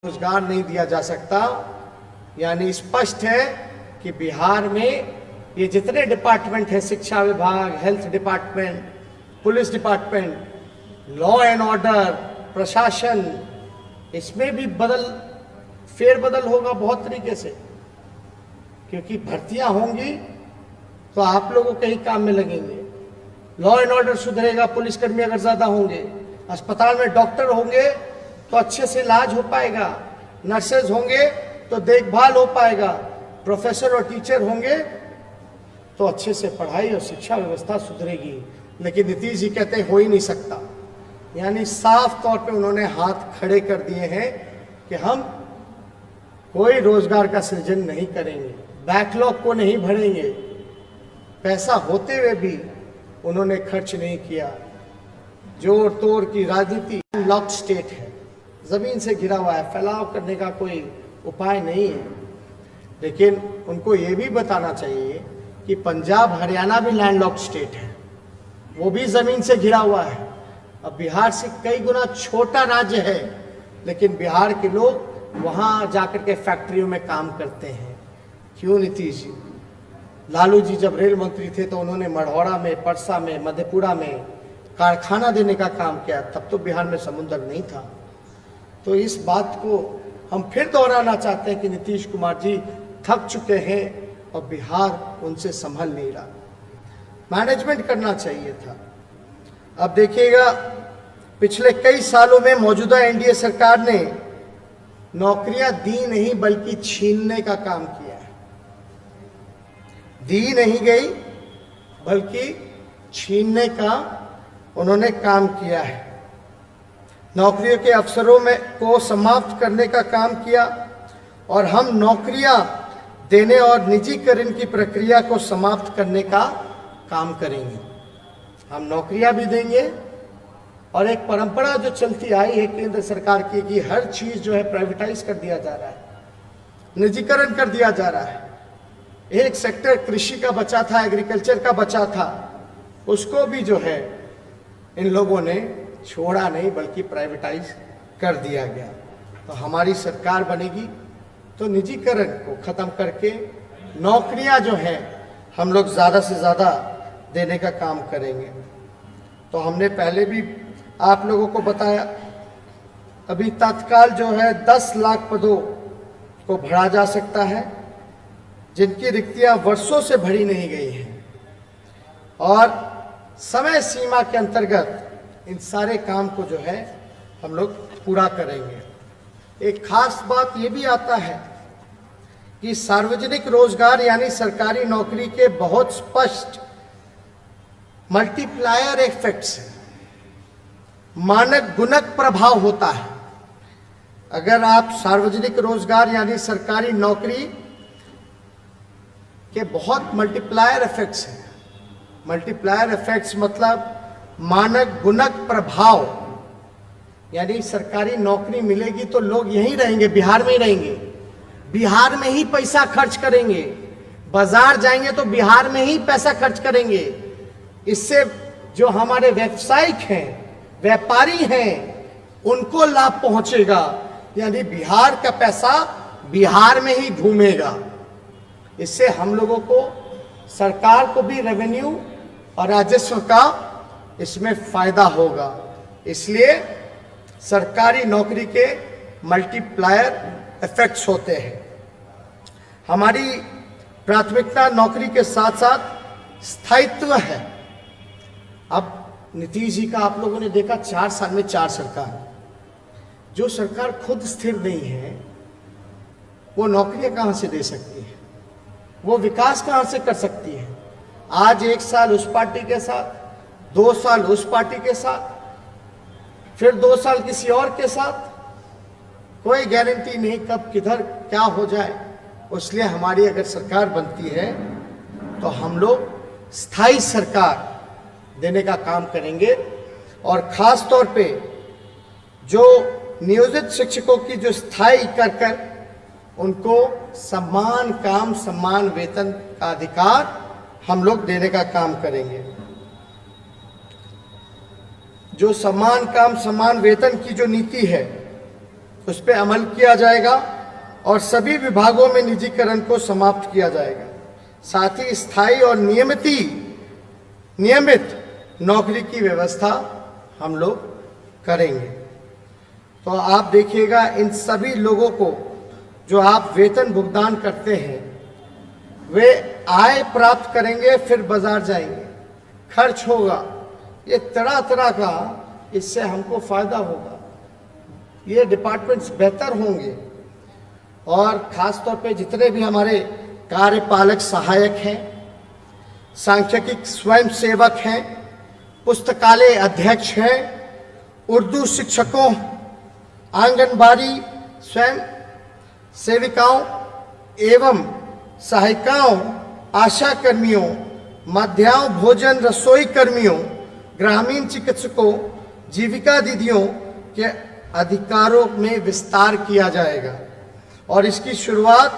रोजगार नहीं दिया जा सकता। यानी स्पष्ट है कि बिहार में ये जितने डिपार्टमेंट है, शिक्षा विभाग, health department, police department, law and order, प्रशासन, इसमें भी फेरबदल होगा बहुत तरीके से, क्योंकि भर्तियां होंगी तो आप लोगों के ही काम में लगेंगे। लॉ एंड ऑर्डर सुधरेगा, पुलिसकर्मी अगर ज्यादा होंगे, अस्पताल में डॉक्टर होंगे तो अच्छे से इलाज हो पाएगा, नर्सेज होंगे तो देखभाल हो पाएगा, प्रोफेसर और टीचर होंगे तो अच्छे से पढ़ाई और शिक्षा व्यवस्था सुधरेगी। लेकिन नीतीश जी कहते हैं हो ही नहीं सकता। यानी साफ तौर पे उन्होंने हाथ खड़े कर दिए हैं कि हम कोई रोजगार का सृजन नहीं करेंगे, बैकलॉग को नहीं भरेंगे। पैसा होते हुए भी उन्होंने खर्च नहीं किया। जोर तोड़ की राजनीति, लॉक स्टेट है, जमीन से घिरा हुआ है, फैलाव करने का कोई उपाय नहीं है। लेकिन उनको ये भी बताना चाहिए कि पंजाब हरियाणा भी लैंडलॉक स्टेट है, वो भी जमीन से घिरा हुआ है। अब बिहार से कई गुना छोटा राज्य है, लेकिन बिहार के लोग वहां जाकर के फैक्ट्रियों में काम करते हैं। क्यों नीतीश जी? लालू जी जब रेल मंत्री थे तो उन्होंने मढ़ौरा में, परसा में, मधेपुरा में कारखाना देने का काम किया, तब तो बिहार में समुद्र नहीं था। तो इस बात को हम फिर दोहराना चाहते हैं कि नीतीश कुमार जी थक चुके हैं और बिहार उनसे संभल नहीं रहा। मैनेजमेंट करना चाहिए था। अब देखिएगा, पिछले कई सालों में मौजूदा एनडीए सरकार ने नौकरियां दी नहीं बल्कि छीनने का काम किया है। दी नहीं गई बल्कि छीनने का उन्होंने काम किया है। नौकरियों के अवसरों में को समाप्त करने का काम किया और हम नौकरियां देने और निजीकरण की प्रक्रिया को समाप्त करने का काम करेंगे। हम नौकरियां भी देंगे और एक परंपरा जो चलती आई है केंद्र सरकार की कि हर चीज जो है प्राइवेटाइज कर दिया जा रहा है, निजीकरण कर दिया जा रहा है। एक सेक्टर कृषि का बचा था, एग्रीकल्चर का बचा था, उसको भी जो है इन लोगों ने छोड़ा नहीं बल्कि प्राइवेटाइज कर दिया गया। तो हमारी सरकार बनेगी तो निजीकरण को खत्म करके नौकरियां जो हैं हम लोग ज़्यादा से ज़्यादा देने का काम करेंगे। तो हमने पहले भी आप लोगों को बताया, अभी तत्काल जो है 10 लाख पदों को भरा जा सकता है जिनकी रिक्तियां वर्षों से भरी नहीं गई हैं, और समय सीमा के अंतर्गत इन सारे काम को जो है हम लोग पूरा करेंगे। एक खास बात ये भी आता है कि सार्वजनिक रोजगार यानी सरकारी नौकरी के बहुत स्पष्ट मल्टीप्लायर इफेक्ट्स हैं, मानक गुणक प्रभाव होता है। अगर आप सार्वजनिक रोजगार यानी सरकारी नौकरी के बहुत मल्टीप्लायर इफेक्ट्स हैं। मल्टीप्लायर इफेक्ट्स मतलब मानक गुणक प्रभाव, यानी सरकारी नौकरी मिलेगी तो लोग यहीं रहेंगे, बिहार में ही रहेंगे, बिहार में ही पैसा खर्च करेंगे, बाजार जाएंगे तो बिहार में ही पैसा खर्च करेंगे। इससे जो हमारे व्यवसायिक हैं, व्यापारी हैं, उनको लाभ पहुंचेगा, यानी बिहार का पैसा बिहार में ही घूमेगा। इससे हम लोगों को, सरकार को भी रेवेन्यू और राजस्व का इसमें फायदा होगा। इसलिए सरकारी नौकरी के मल्टीप्लायर इफेक्ट्स होते हैं। हमारी प्राथमिकता नौकरी के साथ साथ स्थायित्व है। अब नीतीश जी का आप लोगों ने देखा 4 साल में 4 सरकार। जो सरकार खुद स्थिर नहीं है वो नौकरियां कहां से दे सकती है, वो विकास कहां से कर सकती है? आज 1 साल उस पार्टी के साथ, 2 साल उस पार्टी के साथ, फिर 2 साल किसी और के साथ, कोई गारंटी नहीं कब किधर क्या हो जाए। इसलिए हमारी अगर सरकार बनती है तो हम लोग स्थायी सरकार देने का काम करेंगे। और खास तौर पे जो नियोजित शिक्षकों की जो स्थायी कर उनको समान काम समान वेतन का अधिकार हम लोग देने का काम करेंगे। जो समान काम समान वेतन की जो नीति है उस पर अमल किया जाएगा और सभी विभागों में निजीकरण को समाप्त किया जाएगा। साथ ही स्थायी और नियमित नौकरी की व्यवस्था हम लोग करेंगे। तो आप देखिएगा, इन सभी लोगों को जो आप वेतन भुगतान करते हैं, वे आय प्राप्त करेंगे, फिर बाजार जाएंगे, खर्च होगा, ये तरह तरह का, इससे हमको फायदा होगा, ये डिपार्टमेंट्स बेहतर होंगे। और खास तौर पे जितने भी हमारे कार्यपालक सहायक हैं, सांख्यिकी स्वयं सेवक हैं, पुस्तकालय अध्यक्ष हैं, उर्दू शिक्षकों, आंगनबाड़ी स्वयं सेविकाओं एवं सहायिकाओं, आशा कर्मियों, मध्याह्न भोजन रसोई कर्मियों, ग्रामीण चिकित्सकों, जीविका दीदियों के अधिकारों में विस्तार किया जाएगा। और इसकी शुरुआत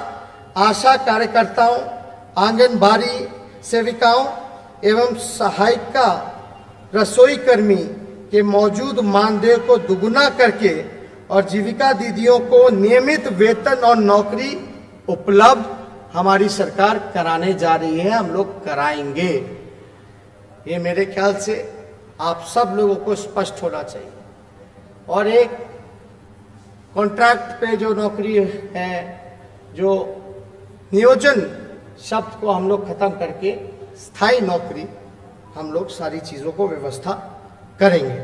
आशा कार्यकर्ताओं, आंगनबाड़ी सेविकाओं एवं सहायिका रसोई कर्मी के मौजूद मानदेय को दुगुना करके और जीविका दीदियों को नियमित वेतन और नौकरी उपलब्ध हमारी सरकार कराने जा रही है, हम लोग कराएंगे। ये मेरे ख्याल से आप सब लोगों को स्पष्ट होना चाहिए। और एक कॉन्ट्रैक्ट पे जो नौकरी है, जो नियोजन शब्द को हम लोग खत्म करके स्थायी नौकरी, हम लोग सारी चीज़ों को व्यवस्था करेंगे।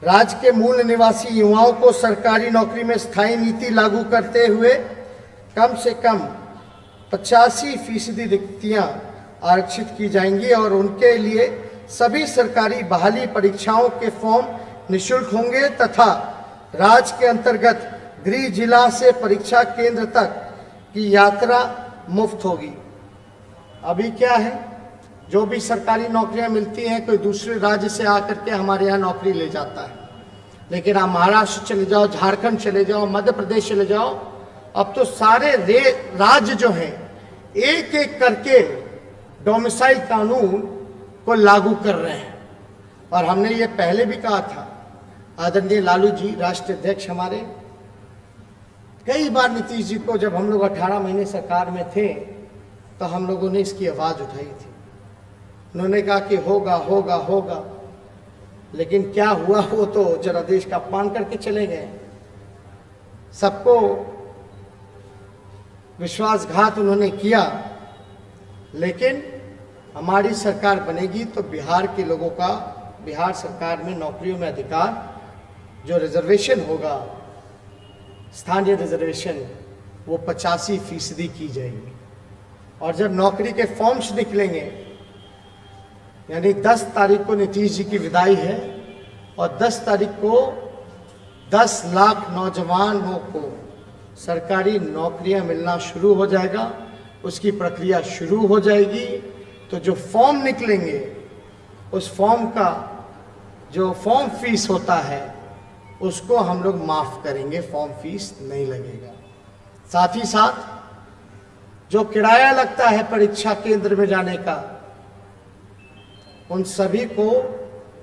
राज्य के मूल निवासी युवाओं को सरकारी नौकरी में स्थायी नीति लागू करते हुए कम से कम 85% रिक्तियां आरक्षित की जाएंगी और उनके लिए सभी सरकारी बहाली परीक्षाओं के फॉर्म निःशुल्क होंगे तथा राज्य के अंतर्गत गृह जिला से परीक्षा केंद्र तक की यात्रा मुफ्त होगी। अभी क्या है, जो भी सरकारी नौकरियां मिलती हैं, कोई दूसरे राज्य से आकर के हमारे यहाँ नौकरी ले जाता है। लेकिन आप महाराष्ट्र चले जाओ, झारखंड चले जाओ, मध्य प्रदेश चले जाओ, अब तो सारे राज्य जो हैं एक एक करके डोमिसाइल कानून को लागू कर रहे हैं। और हमने ये पहले भी कहा था, आदरणीय लालू जी राष्ट्रीय अध्यक्ष हमारे, कई बार नीतीश जी को, जब हम लोग 18 महीने सरकार में थे तो हम लोगों ने इसकी आवाज़ उठाई थी। उन्होंने कहा कि होगा होगा होगा, लेकिन क्या हुआ वो तो जरा देश का अपमान करके चले गए। सबको विश्वासघात उन्होंने किया। लेकिन हमारी सरकार बनेगी तो बिहार के लोगों का, बिहार सरकार में नौकरियों में अधिकार, जो रिजर्वेशन होगा, स्थानीय रिजर्वेशन, वो 85% की जाएगी। और जब नौकरी के फॉर्म्स निकलेंगे, यानी 10 तारीख को नीतीश जी की विदाई है और 10 तारीख को 10 लाख नौजवानों को सरकारी नौकरियां मिलना शुरू हो जाएगा, उसकी प्रक्रिया शुरू हो जाएगी। तो जो फॉर्म निकलेंगे, उस फॉर्म का जो फॉर्म फीस होता है उसको हम लोग माफ़ करेंगे, फॉर्म फीस नहीं लगेगा। साथ ही साथ जो किराया लगता है परीक्षा केंद्र में जाने का, उन सभी को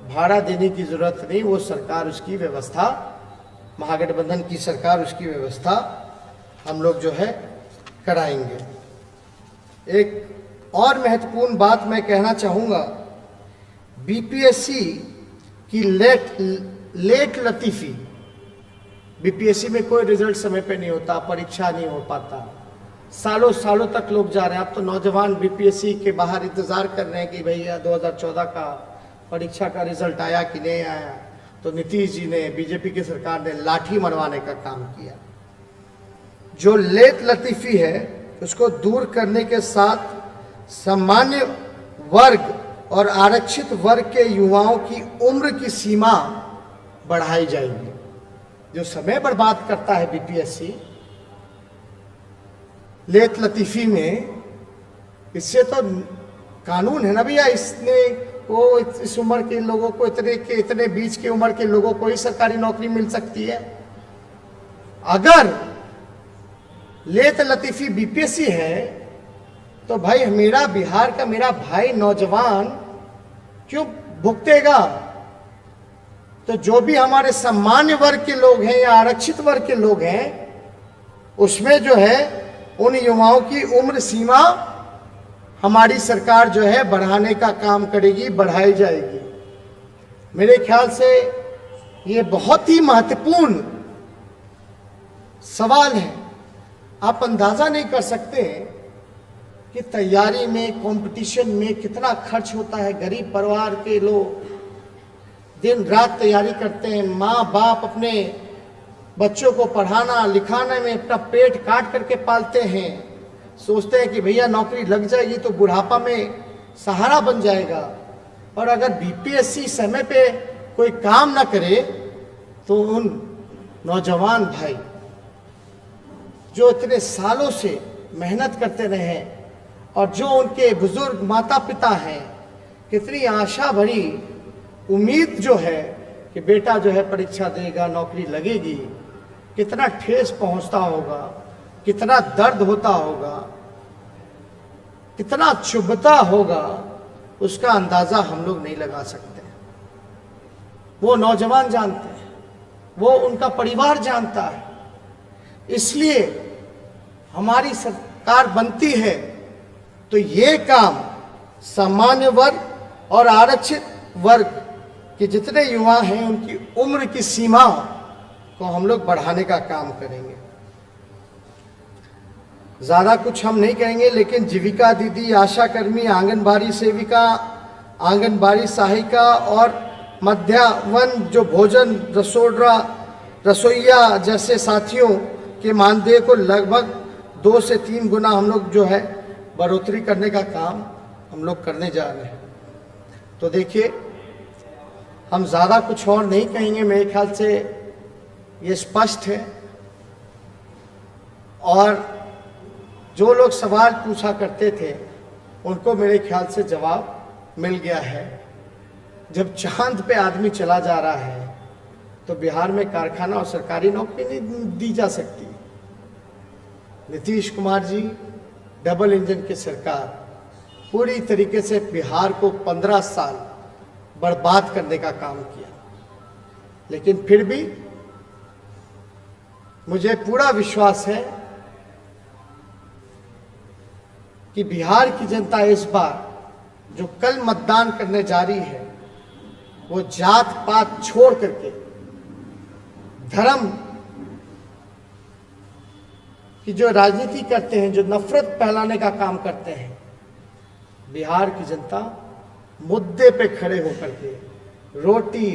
भाड़ा देने की जरूरत नहीं, वो सरकार उसकी व्यवस्था, महागठबंधन की सरकार उसकी व्यवस्था हम लोग जो है कराएंगे। एक और महत्वपूर्ण बात मैं कहना चाहूँगा, बीपीएससी की लेट लतीफ़ी, बीपीएससी में कोई रिजल्ट समय पे नहीं होता, परीक्षा नहीं हो पाता, सालों सालों तक लोग जा रहे हैं। अब तो नौजवान बीपीएससी के बाहर इंतज़ार कर रहे हैं कि भैया 2014 का परीक्षा का रिजल्ट आया कि नहीं आया। तो नीतीश जी ने, बीजेपी की सरकार ने लाठी मरवाने का काम किया। जो लेट लतीफ़ी है उसको दूर करने के साथ सामान्य वर्ग और आरक्षित वर्ग के युवाओं की उम्र की सीमा बढ़ाई जाएगी। जो समय बर्बाद करता है बीपीएससी लेट लतीफ़ी में, इससे तो कानून है ना भैया, इसने को इस उम्र के लोगों को, इतने बीच की उम्र के लोगों को ही सरकारी नौकरी मिल सकती है। अगर लेट लतीफ़ी बीपीएससी है तो भाई मेरा बिहार का मेरा भाई नौजवान क्यों भुगतेगा? तो जो भी हमारे सामान्य वर्ग के लोग हैं या आरक्षित वर्ग के लोग हैं, उसमें जो है उन युवाओं की उम्र सीमा हमारी सरकार जो है बढ़ाने का काम करेगी, बढ़ाई जाएगी। मेरे ख्याल से ये बहुत ही महत्वपूर्ण सवाल है। आप अंदाजा नहीं कर सकते कि तैयारी में, कंपटीशन में कितना खर्च होता है। गरीब परिवार के लोग दिन रात तैयारी करते हैं, माँ बाप अपने बच्चों को पढ़ाना लिखाने में अपना पेट काट करके पालते हैं, सोचते हैं कि भैया नौकरी लग जाएगी तो बुढ़ापा में सहारा बन जाएगा। और अगर बीपीएससी समय पे कोई काम ना करे तो उन नौजवान भाई जो इतने सालों से मेहनत करते रहे और जो उनके बुजुर्ग माता पिता हैं, कितनी आशा भरी उम्मीद जो है कि बेटा जो है परीक्षा देगा, नौकरी लगेगी, कितना ठेस पहुंचता होगा, कितना दर्द होता होगा, कितना चुभता होगा, उसका अंदाजा हम लोग नहीं लगा सकते। वो नौजवान जानते हैं, वो उनका परिवार जानता है। इसलिए हमारी सरकार बनती है तो ये काम सामान्य वर्ग और आरक्षित वर्ग के जितने युवा हैं उनकी उम्र की सीमा को हम लोग बढ़ाने का काम करेंगे। ज़्यादा कुछ हम नहीं करेंगे, लेकिन जीविका दीदी, आशा कर्मी, आंगनबाड़ी सेविका, आंगनबाड़ी सहायिका और मध्याह्न जो भोजन रसोइया जैसे साथियों के मानदेय को लगभग 2 से 3 गुना हम लोग जो है बढ़ोतरी करने का काम हम लोग करने जा रहे हैं। तो देखिए, हम ज़्यादा कुछ और नहीं कहेंगे, मेरे ख्याल से ये स्पष्ट है। और जो लोग सवाल पूछा करते थे उनको मेरे ख्याल से जवाब मिल गया है। जब चांद पे आदमी चला जा रहा है तो बिहार में कारखाना और सरकारी नौकरी नहीं दी जा सकती। नीतीश कुमार जी, डबल इंजन की सरकार, पूरी तरीके से बिहार को 15 साल बर्बाद करने का काम किया। लेकिन फिर भी मुझे पूरा विश्वास है कि बिहार की जनता इस बार जो कल मतदान करने जा रही है वो जात पात छोड़ करके धर्म की जो राजनीति करते हैं, जो नफरत फैलाने का काम करते हैं, बिहार की जनता मुद्दे पे खड़े होकर के रोटी,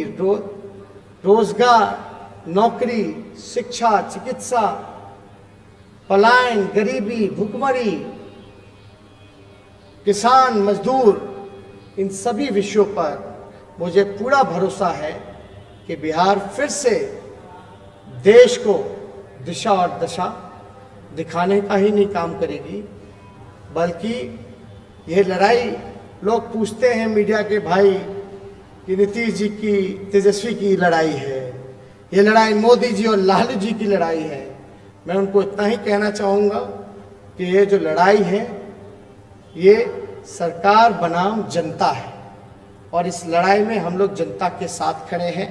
रोजगार, नौकरी, शिक्षा, चिकित्सा, पलायन, गरीबी, भुखमरी, किसान, मजदूर, इन सभी विषयों पर मुझे पूरा भरोसा है कि बिहार फिर से देश को दिशा और दशा दिखाने का ही नहीं काम करेगी, बल्कि यह लड़ाई लोग पूछते हैं मीडिया के भाई कि नीतीश जी की, तेजस्वी की लड़ाई है, ये लड़ाई मोदी जी और लालू जी की लड़ाई है। मैं उनको इतना ही कहना चाहूँगा कि ये जो लड़ाई है ये सरकार बनाम जनता है और इस लड़ाई में हम लोग जनता के साथ खड़े हैं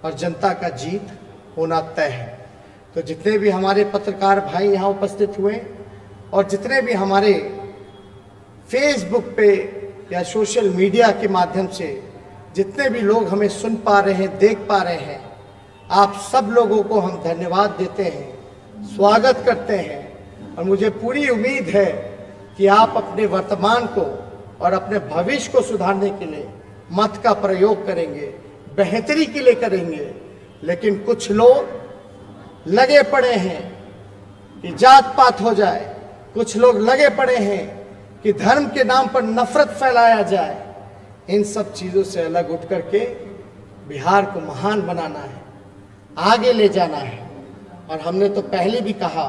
और जनता का जीत होना तय है। तो जितने भी हमारे पत्रकार भाई यहाँ उपस्थित हुए और जितने भी हमारे फेसबुक पे या सोशल मीडिया के माध्यम से जितने भी लोग हमें सुन पा रहे हैं, देख पा रहे हैं, आप सब लोगों को हम धन्यवाद देते हैं, स्वागत करते हैं। और मुझे पूरी उम्मीद है कि आप अपने वर्तमान को और अपने भविष्य को सुधारने के लिए मत का प्रयोग करेंगे, बेहतरी के लिए करेंगे। लेकिन कुछ लोग लगे पड़े हैं कि जात पात हो जाए, कुछ लोग लगे पड़े हैं कि धर्म के नाम पर नफरत फैलाया जाए। इन सब चीज़ों से अलग उठ करके बिहार को महान बनाना है, आगे ले जाना है। और हमने तो पहले भी कहा,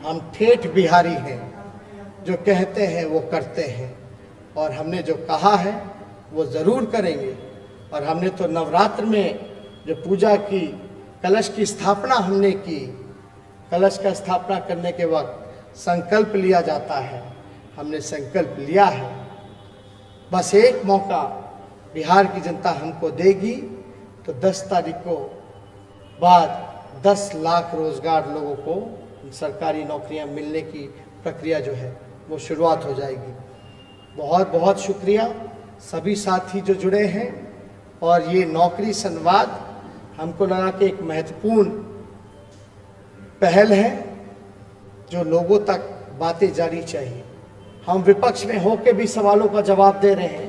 हम ठेठ बिहारी हैं, जो कहते हैं वो करते हैं, और हमने जो कहा है वो ज़रूर करेंगे। और हमने तो नवरात्र में जो पूजा की, कलश की स्थापना हमने की, कलश का स्थापना करने के वक्त संकल्प लिया जाता है, हमने संकल्प लिया है। बस एक मौका बिहार की जनता हमको देगी तो 10 तारीख को बाद 10 लाख रोजगार लोगों को सरकारी नौकरियां मिलने की प्रक्रिया जो है वो शुरुआत हो जाएगी। बहुत बहुत शुक्रिया सभी साथी जो जुड़े हैं, और ये नौकरी संवाद हमको लगा कि एक महत्वपूर्ण पहल है जो लोगों तक बातें जानी चाहिए। हम विपक्ष में होकर भी सवालों का जवाब दे रहे हैं,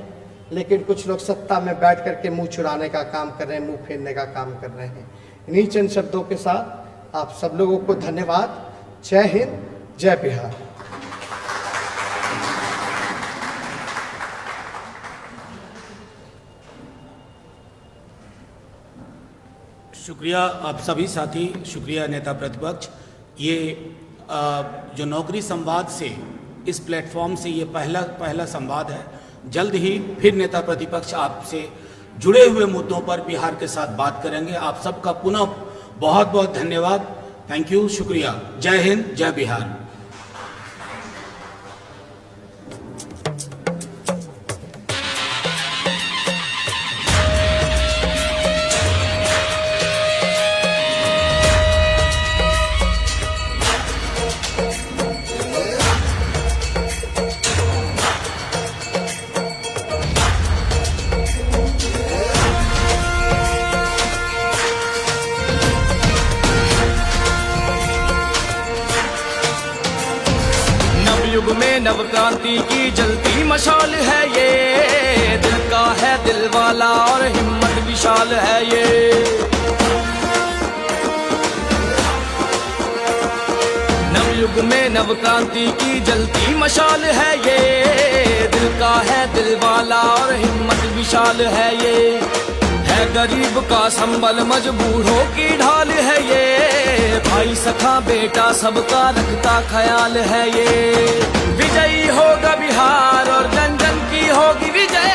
लेकिन कुछ लोग सत्ता में बैठ करके मुंह चुराने का काम कर रहे हैं, मुंह फेरने का काम कर रहे हैं। इन्हीं चंद शब्दों के साथ आप सब लोगों को धन्यवाद। जय हिंद, जय बिहार। शुक्रिया आप सभी साथी, शुक्रिया नेता प्रतिपक्ष। ये जो नौकरी संवाद से इस प्लेटफॉर्म से ये पहला संवाद है। जल्द ही फिर नेता प्रतिपक्ष आपसे जुड़े हुए मुद्दों पर बिहार के साथ बात करेंगे। आप सबका पुनः बहुत बहुत धन्यवाद। थैंक यू, शुक्रिया। जय हिंद, जय बिहार। युग में नव क्रांति की जलती मशाल है ये, दिल का है दिल वाला और हिम्मत विशाल है ये। नव युग में नव क्रांति की जलती मशाल है ये, दिल का है दिल वाला और हिम्मत विशाल है ये। है गरीब का संबल मजबूरों की ढाल है ये, भाई सखा बेटा सबका रखता ख्याल है ये। विजयी होगा बिहार और जन जन की होगी विजय,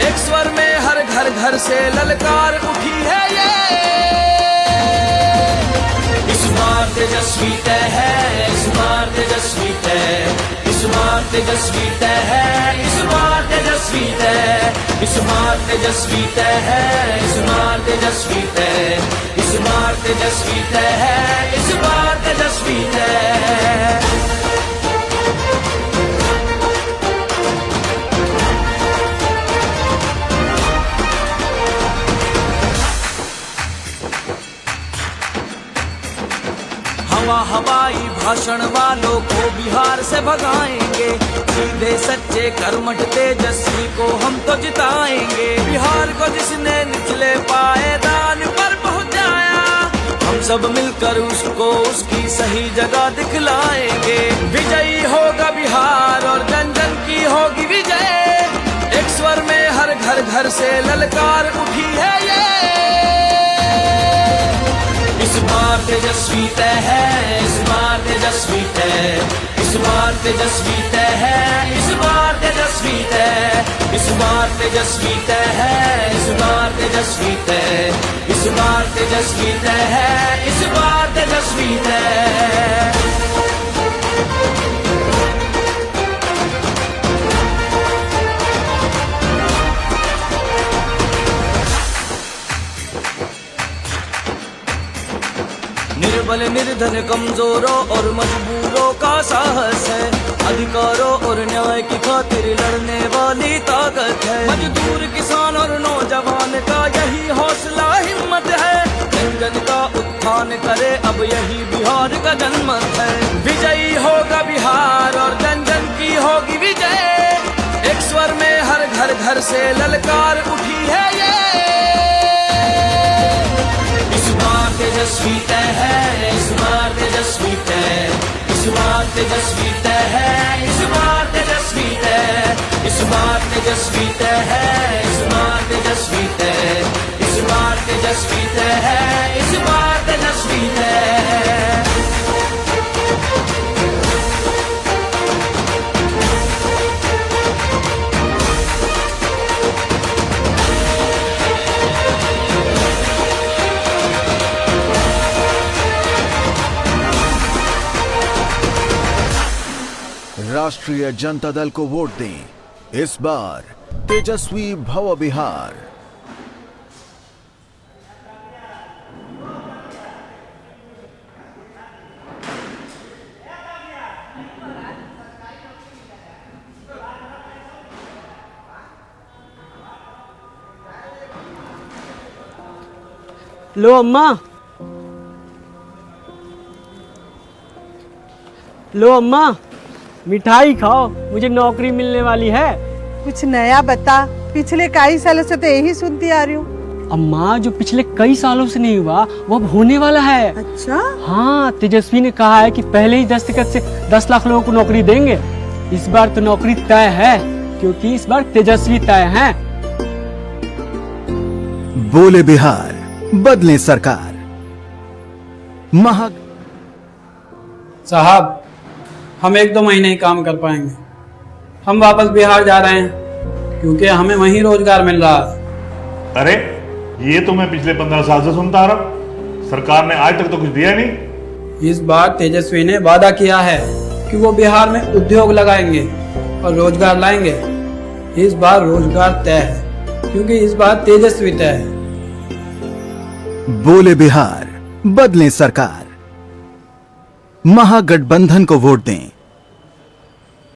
एक स्वर में हर घर घर से ललकार उठी है ये। इस बार तेजस्वी तय है, इस बार तेजस्वी तय, इस बार तेजस्वी तय है, इस बार तेजस्वी तय, इस बार तेजस्वी तय है, इस बार तेजस्वी तय, इस बार तेजस्वी तय है, इस बार तेजस्वी तय। हवाई भाषण वालों को बिहार से भगाएंगे, सीधे सच्चे कर्मठ तेजस्वी को हम तो जिताएंगे। बिहार को जिसने निचले पायदान पर पहुंचाया, हम सब मिलकर उसको उसकी सही जगह दिखलाएंगे। विजयी होगा बिहार और जन जन की होगी विजय, एक स्वर में हर घर घर से ललकार उठी है ये। इस बार तेजस्वी तय है, इस बार तेजस्वी तय, इस बार तेजस्वी तय है, इस बार तेजस्वी तय, इस बार तेजस्वी तय है, इस बार तेजस्वी तय, इस बार तेजस्वी तय है, इस बार तेजस्वी तय। निर्बल निर्धन कमजोरों और मजबूरों का साहस है, अधिकारों और न्याय की खातिर लड़ने वाली ताकत है। मजदूर किसान और नौजवान का यही हौसला हिम्मत है, जन जन का उत्थान करे अब यही बिहार का जनमत है। विजयी होगा बिहार और जन जन की होगी विजय, एक स्वर में हर घर घर से ललकार उठी है ये। इस बार तेजस्वी तय है, इस बार तेजस्वी तय, इस बार तेजस्वी तय है, इस बार तेजस्वी तय, इस बार तेजस्वी तय है, इस बार तेजस्वी तय, इस बार तेजस्वी तय है, इस बार तेजस्वी तय। राष्ट्रीय जनता दल को वोट दें, इस बार तेजस्वी भव बिहार। लो अम्मा, लो अम्मा, मिठाई खाओ, मुझे नौकरी मिलने वाली है। कुछ नया बता, पिछले कई सालों से तो यही सुनती आ रही हूँ। अम्मा, जो पिछले कई सालों से नहीं हुआ वो अब होने वाला है। अच्छा? हाँ, तेजस्वी ने कहा है कि पहले ही दस्तखत से 10 लाख लोगों को नौकरी देंगे। इस बार तो नौकरी तय है, क्योंकि इस बार तेजस्वी तय है। बोले बिहार, बदले सरकार। साहब, हम 1-2 महीने ही काम कर पाएंगे। हम वापस बिहार जा रहे हैं, क्योंकि हमें वहीं रोजगार मिल रहा है। अरे, ये तो मैं पिछले 15 साल से सुनता आ रहा हूं। सरकार ने आज तक तो कुछ दिया नहीं। इस बार तेजस्वी ने वादा किया है कि वो बिहार में उद्योग लगाएंगे और रोजगार लाएंगे। इस बार रोजगार तय है, क्योंकि इस बार तेजस्वी तय है। बोले बिहार, बदले सरकार। महागठबंधन को वोट दें।